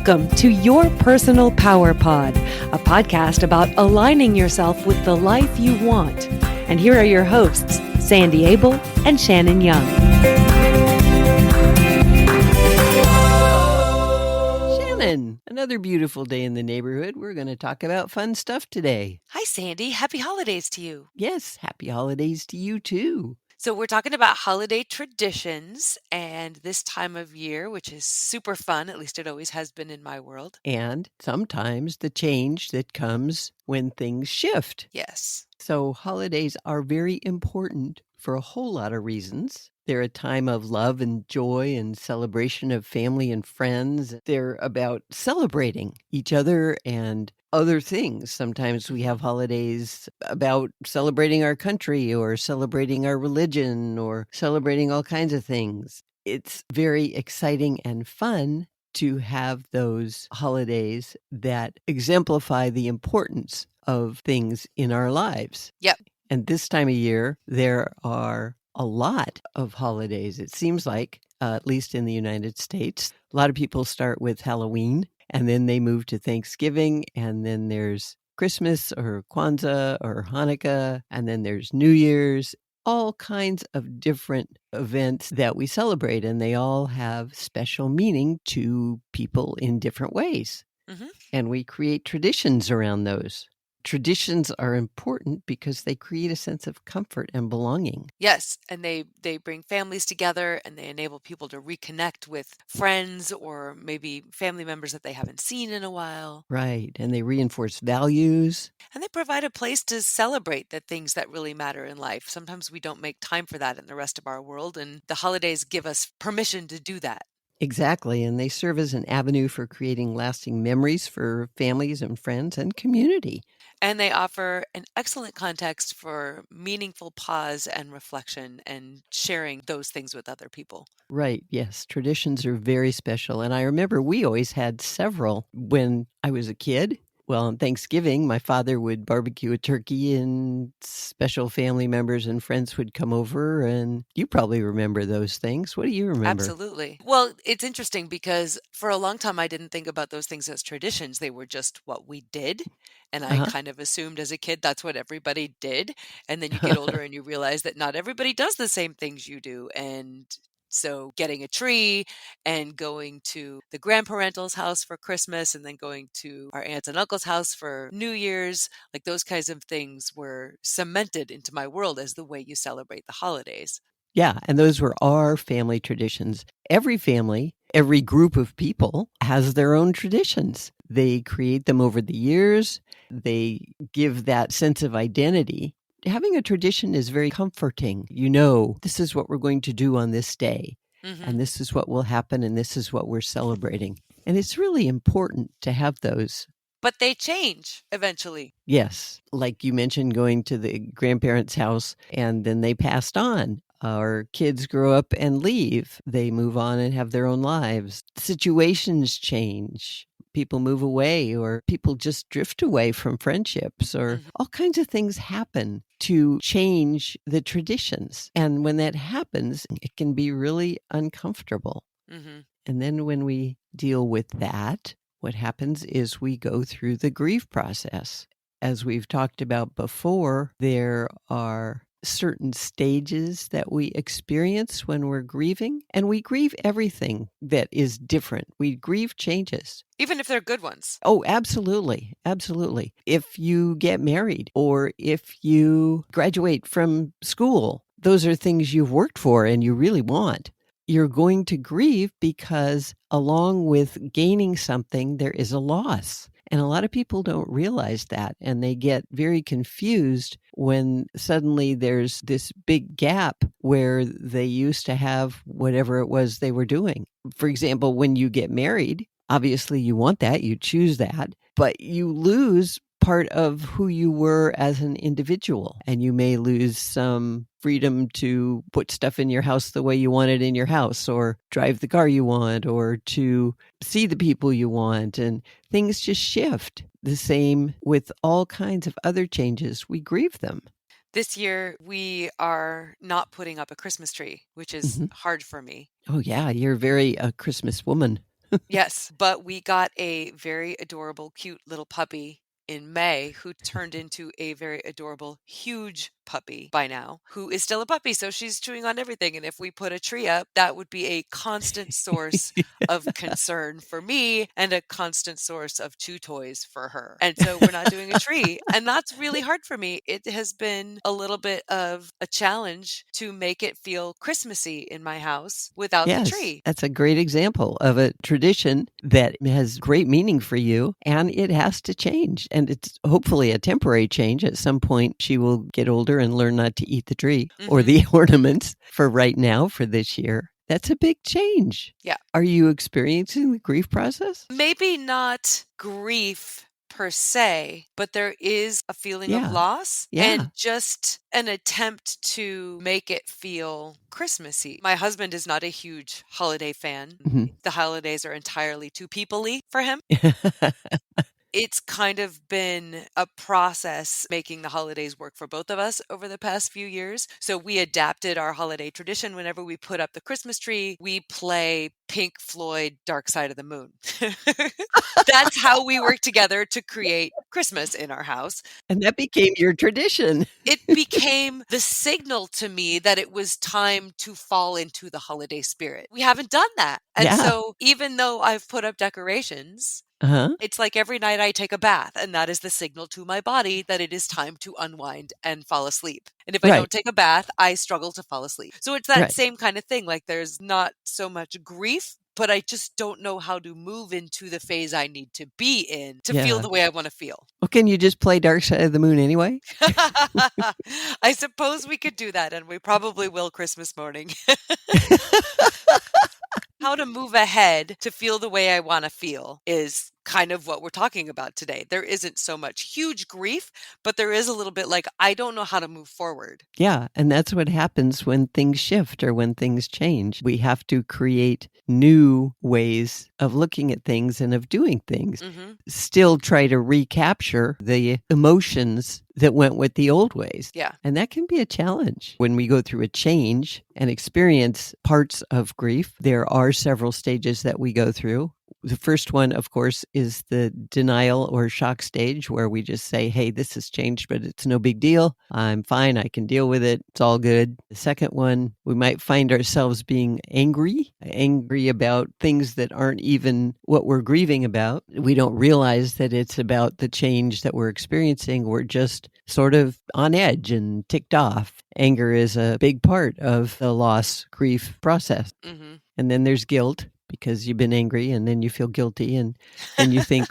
Welcome to Your Personal Power Pod, a podcast about aligning yourself with the life you want. And here are your hosts, Sandy Abel and Shannon Young. Shannon, another beautiful day in the neighborhood. We're going to talk about fun stuff today. Hi, Sandy. Happy holidays to you. Yes, happy holidays to you too. So, we're talking about holiday traditions and this time of year, which is super fun. At least it always has been in my world. And sometimes the change that comes when things shift. Yes. So holidays are very important for a whole lot of reasons. They're a time of love and joy and celebration of family and friends. They're about celebrating each other and other things. Sometimes we have holidays about celebrating our country or celebrating our religion or celebrating all kinds of things. It's very exciting and fun to have those holidays that exemplify the importance of things in our lives. Yep. And this time of year, there are a lot of holidays. It seems like, at least in the United States, a lot of people start with Halloween and then they move to Thanksgiving, and then there's Christmas or Kwanzaa or Hanukkah, and then there's New Year's. All kinds of different events that we celebrate, and they all have special meaning to people in different ways. Mm-hmm. And we create traditions around those. Traditions are important because they create a sense of comfort and belonging. Yes. And they bring families together and they enable people to reconnect with friends or maybe family members that they haven't seen in a while. Right. And they reinforce values. And they provide a place to celebrate the things that really matter in life. Sometimes we don't make time for that in the rest of our world, and the holidays give us permission to do that. Exactly. And they serve as an avenue for creating lasting memories for families and friends and community. And they offer an excellent context for meaningful pause and reflection and sharing those things with other people. Right. Yes. Traditions are very special. And I remember we always had several when I was a kid. Well, on Thanksgiving, my father would barbecue a turkey and special family members and friends would come over. And you probably remember those things. What do you remember? Absolutely. Well, it's interesting because for a long time, I didn't think about those things as traditions. They were just what we did. And I kind of assumed as a kid, that's what everybody did. And then you get older and you realize that not everybody does the same things you do. And so getting a tree and going to the grandparental's house for Christmas and then going to our aunts and uncle's house for New Year's, like those kinds of things were cemented into my world as the way you celebrate the holidays. Yeah, and those were our family traditions. Every family, every group of people has their own traditions. They create them over the years. They give that sense of identity. Having a tradition is very comforting. You know, this is what we're going to do on this day, and this is what will happen, and this is what we're celebrating. And it's really important to have those. But they change eventually. Yes, like you mentioned, going to the grandparents' house, and then they passed on. Our kids grow up and leave. They move on and have their own lives. Situations change. People move away, or people just drift away from friendships, or all kinds of things happen to change the traditions. And when that happens, it can be really uncomfortable. And then when we deal with that, what happens is we go through the grief process. As we've talked about before, there are certain stages that we experience when we're grieving, and we grieve everything that is different. We grieve changes. Even if they're good ones. Oh, absolutely. Absolutely. If you get married or if you graduate from school, those are things you've worked for and you really want. You're going to grieve because along with gaining something, there is a loss. And a lot of people don't realize that, and they get very confused when suddenly there's this big gap where they used to have whatever it was they were doing. For example, when you get married, obviously you want that, you choose that, but you lose part of who you were as an individual, and you may lose some freedom to put stuff in your house the way you want it in your house, or drive the car you want, or to see the people you want, and things just shift. The same with all kinds of other changes. We grieve them. This year, we are not putting up a Christmas tree, which is hard for me. Oh, yeah. You're very a Christmas woman. Yes, but we got a very adorable, cute little puppy in May who turned into a very adorable, huge puppy by now, who is still a puppy. So she's chewing on everything. And if we put a tree up, that would be a constant source of concern for me and a constant source of chew toys for her. And so we're not doing a tree. And that's really hard for me. It has been a little bit of a challenge to make it feel Christmassy in my house without the Yes, tree. that's a great example of a tradition that has great meaning for you, and it has to change. And it's hopefully a temporary change. At some point, she will get older and learn not to eat the tree or Mhm. the ornaments. For right now, for this year, that's a big change. Yeah. Are you experiencing the grief process? Maybe not grief per se, but there is a feeling of Yeah. loss Yeah. and just an attempt to make it feel Christmassy. My husband is not a huge holiday fan. Mhm. The holidays are entirely too people-y for him. It's kind of been a process making the holidays work for both of us over the past few years. So we adapted our holiday tradition. Whenever we put up the Christmas tree, we play Pink Floyd Dark Side of the Moon. That's how we work together to create Christmas in our house. And that became your tradition. It became the signal to me that it was time to fall into the holiday spirit. We haven't done that. And Yeah. so even though I've put up decorations, Uh-huh. it's like every night I take a bath, and that is the signal to my body that it is time to unwind and fall asleep. And if I Right. don't take a bath, I struggle to fall asleep. So it's that Right. same kind of thing. Like there's not so much grief, but I just don't know how to move into the phase I need to be in to feel Yeah. the way I want to feel. Well, can you just play Dark Side of the Moon anyway? I suppose we could do that, and we probably will Christmas morning. How to move ahead to feel the way I want to feel is kind of what we're talking about today. There isn't so much huge grief, but there is a little bit like, I don't know how to move forward. Yeah, and that's what happens when things shift or when things change. We have to create new ways of looking at things and of doing things. Mm-hmm. Still try to recapture the emotions that went with the old ways. Yeah. And that can be a challenge. When we go through a change and experience parts of grief, there are several stages that we go through. The first one, of course, is the denial or shock stage where we just say, hey, this has changed, but it's no big deal. I'm fine. I can deal with it. It's all good. The second one, we might find ourselves being angry about things that aren't even what we're grieving about. We don't realize that it's about the change that we're experiencing. We're just sort of on edge and ticked off. Anger is a big part of the loss grief process. Mm-hmm. And then there's guilt, because you've been angry and then you feel guilty and then you think,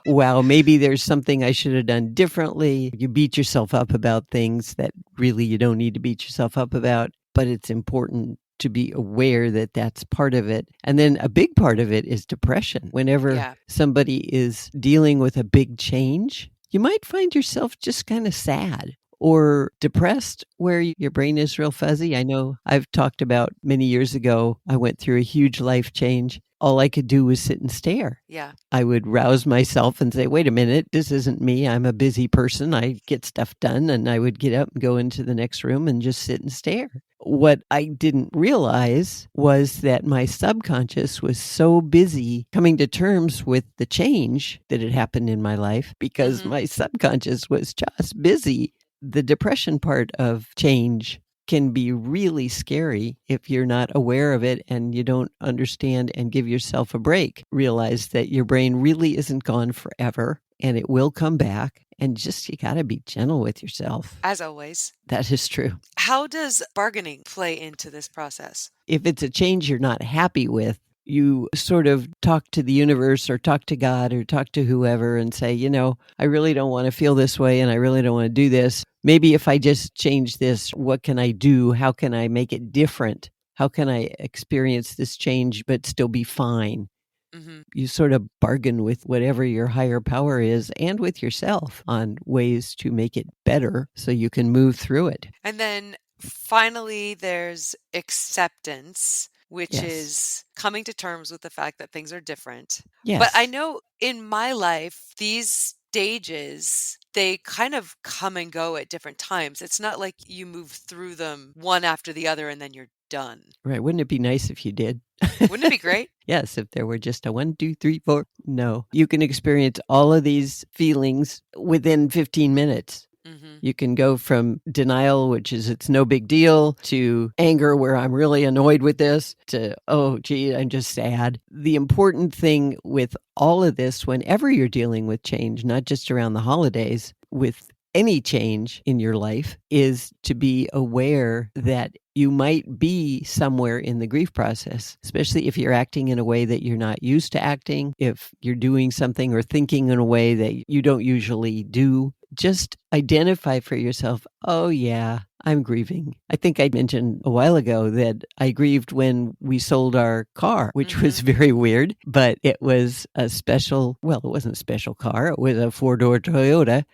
wow, maybe there's something I should have done differently. You beat yourself up about things that really you don't need to beat yourself up about, but it's important to be aware that that's part of it. And then a big part of it is depression. Whenever somebody is dealing with a big change, you might find yourself just kind of sad or depressed where your brain is real fuzzy. I know I've talked about many years ago, I went through a huge life change. All I could do was sit and stare. Yeah. I would rouse myself and say, wait a minute, this isn't me. I'm a busy person. I get stuff done. And I would get up and go into the next room and just sit and stare. What I didn't realize was that my subconscious was so busy coming to terms with the change that had happened in my life because my subconscious was just busy. The depression part of change can be really scary if you're not aware of it and you don't understand and give yourself a break. Realize that your brain really isn't gone forever and it will come back. And just, you got to be gentle with yourself. As always. That is true. How does bargaining play into this process? If it's a change you're not happy with, you sort of talk to the universe or talk to God or talk to whoever and say, you know, I really don't want to feel this way and I really don't want to do this. Maybe if I just change this, what can I do? How can I make it different? How can I experience this change but still be fine? Mm-hmm. You sort of bargain with whatever your higher power is and with yourself on ways to make it better so you can move through it. And then finally, there's acceptance, which is coming to terms with the fact that things are different. Yes. But I know in my life, these stages, they kind of come and go at different times. It's not like you move through them one after the other and then you're done. Right. Wouldn't it be nice if you did? Wouldn't it be great? Yes, if there were just a 1, 2, 3, 4. No, you can experience all of these feelings within 15 minutes. Mm-hmm. You can go from denial, which is it's no big deal, to anger, where I'm really annoyed with this, to, oh, gee, I'm just sad. The important thing with all of this, whenever you're dealing with change, not just around the holidays, with any change in your life, is to be aware that you might be somewhere in the grief process, especially if you're acting in a way that you're not used to acting, if you're doing something or thinking in a way that you don't usually do. Just identify for yourself, oh, yeah, I'm grieving. I think I mentioned a while ago that I grieved when we sold our car, which was very weird, but it was a special, well, it wasn't a special car. It was a 4-door Toyota.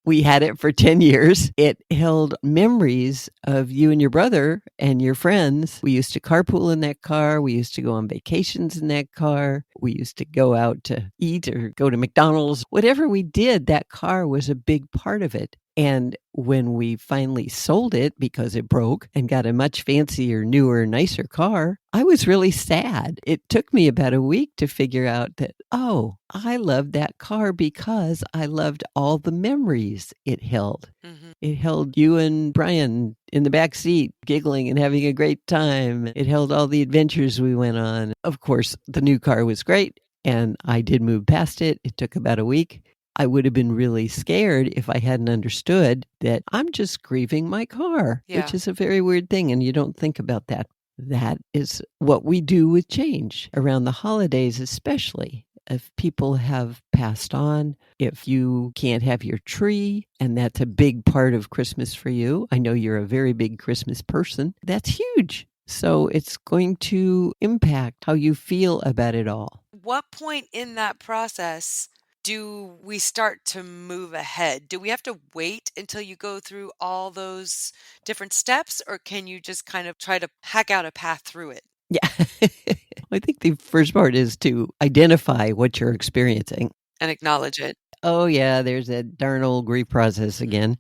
We had it for 10 years. It held memories of you and your brother and your friends. We used to carpool in that car. We used to go on vacations in that car. We used to go out to eat or go to McDonald's. Whatever we did, that car was a big part of it. And when we finally sold it because it broke and got a much fancier, newer, nicer car, I was really sad. It took me about a week to figure out that, oh, I loved that car because I loved all the memories it held. Mm-hmm. It held you and Brian in the back seat, giggling and having a great time. It held all the adventures we went on. Of course, the new car was great, and I did move past it. It took about a week. I would have been really scared if I hadn't understood that I'm just grieving my car, which is a very weird thing, and you don't think about that. That is what we do with change around the holidays, especially. If people have passed on, if you can't have your tree, and that's a big part of Christmas for you. I know you're a very big Christmas person. That's huge. So it's going to impact how you feel about it all. What point in that process do we start to move ahead? Do we have to wait until you go through all those different steps, or can you just kind of try to hack out a path through it? Yeah. I think the first part is to identify what you're experiencing. And acknowledge it. Oh, yeah, there's that darn old grief process again.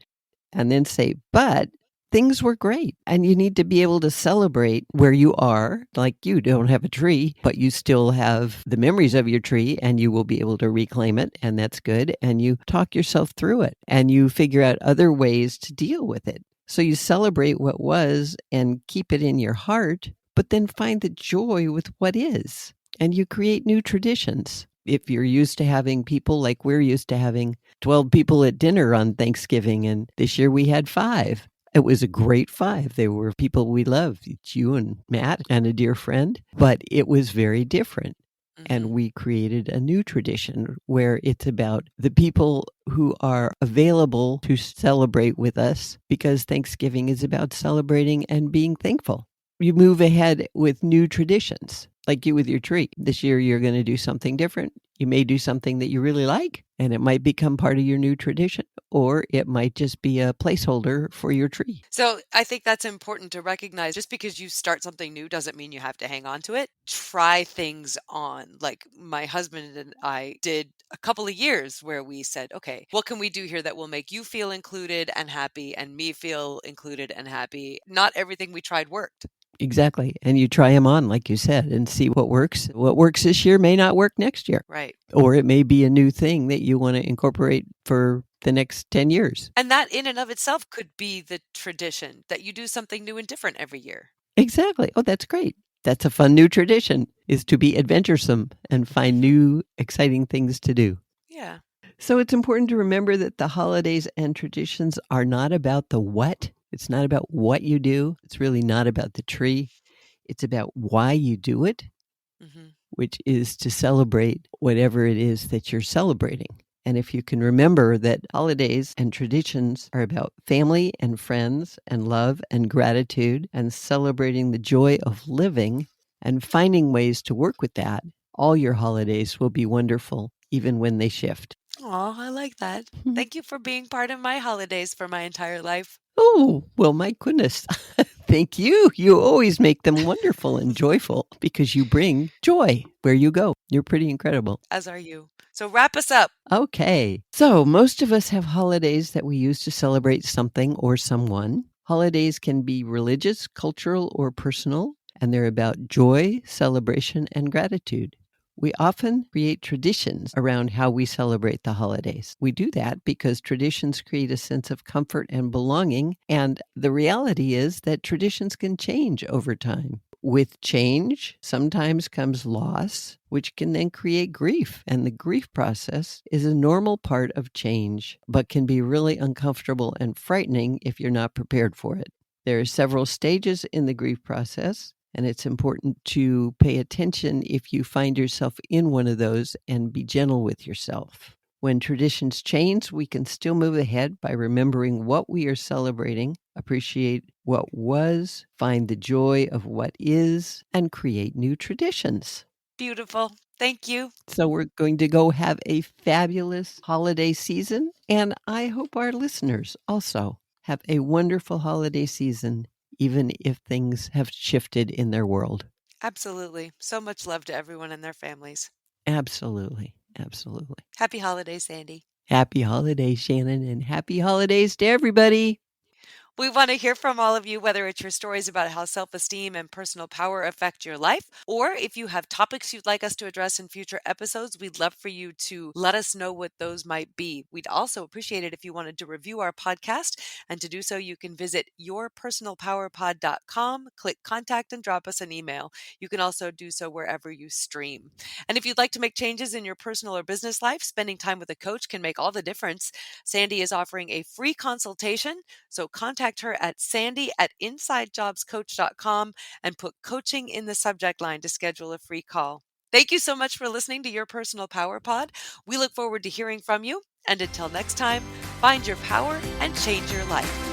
And then say, but things were great. And you need to be able to celebrate where you are. Like you don't have a tree, but you still have the memories of your tree, and you will be able to reclaim it. And that's good. And you talk yourself through it, and you figure out other ways to deal with it. So you celebrate what was and keep it in your heart, but then find the joy with what is. And you create new traditions. If you're used to having people like we're used to having 12 people at dinner on Thanksgiving, and this year we had 5. It was a great 5. They were people we love. It's you and Matt and a dear friend, but it was very different. And we created a new tradition where it's about the people who are available to celebrate with us, because Thanksgiving is about celebrating and being thankful. You move ahead with new traditions, like you with your tree. This year, you're going to do something different. You may do something that you really like, and it might become part of your new tradition, or it might just be a placeholder for your tree. So I think that's important to recognize. Just because you start something new doesn't mean you have to hang on to it. Try things on. Like my husband and I did a couple of years where we said, okay, what can we do here that will make you feel included and happy, and me feel included and happy? Not everything we tried worked. Exactly. And you try them on, like you said, and see what works. What works this year may not work next year. Right. Or it may be a new thing that you want to incorporate for the next 10 years. And that in and of itself could be the tradition, that you do something new and different every year. Exactly. Oh, that's great. That's a fun new tradition, is to be adventuresome and find new, exciting things to do. Yeah. So it's important to remember that the holidays and traditions are not about the what. It's not about what you do. It's really not about the tree. It's about why you do it, which is to celebrate whatever it is that you're celebrating. And if you can remember that holidays and traditions are about family and friends and love and gratitude and celebrating the joy of living and finding ways to work with that, all your holidays will be wonderful, even when they shift. Oh, I like that. Thank you for being part of my holidays for my entire life. Oh, well, my goodness. Thank you. You always make them wonderful and joyful because you bring joy where you go. You're pretty incredible. As are you. So wrap us up. Okay. So most of us have holidays that we use to celebrate something or someone. Holidays can be religious, cultural, or personal, and they're about joy, celebration, and gratitude. We often create traditions around how we celebrate the holidays. We do that because traditions create a sense of comfort and belonging, and the reality is that traditions can change over time. With change, sometimes comes loss, which can then create grief. And the grief process is a normal part of change, but can be really uncomfortable and frightening if you're not prepared for it. There are several stages in the grief process, and it's important to pay attention if you find yourself in one of those and be gentle with yourself. When traditions change, we can still move ahead by remembering what we are celebrating, appreciate what was, find the joy of what is, and create new traditions. Beautiful. Thank you. So we're going to go have a fabulous holiday season, and I hope our listeners also have a wonderful holiday season, even if things have shifted in their world. Absolutely. So much love to everyone and their families. Absolutely. Absolutely. Happy holidays, Sandy. Happy holidays, Shannon, and happy holidays to everybody. We want to hear from all of you, whether it's your stories about how self-esteem and personal power affect your life, or if you have topics you'd like us to address in future episodes, we'd love for you to let us know what those might be. We'd also appreciate it if you wanted to review our podcast, and to do so, you can visit yourpersonalpowerpod.com, click contact, and drop us an email. You can also do so wherever you stream. And if you'd like to make changes in your personal or business life, spending time with a coach can make all the difference. Sandy is offering a free consultation, so contact her at sandy@insidejobscoach.com and put coaching in the subject line to schedule a free call. Thank you so much for listening to Your Personal Power Pod. We look forward to hearing from you. And until next time, find your power and change your life.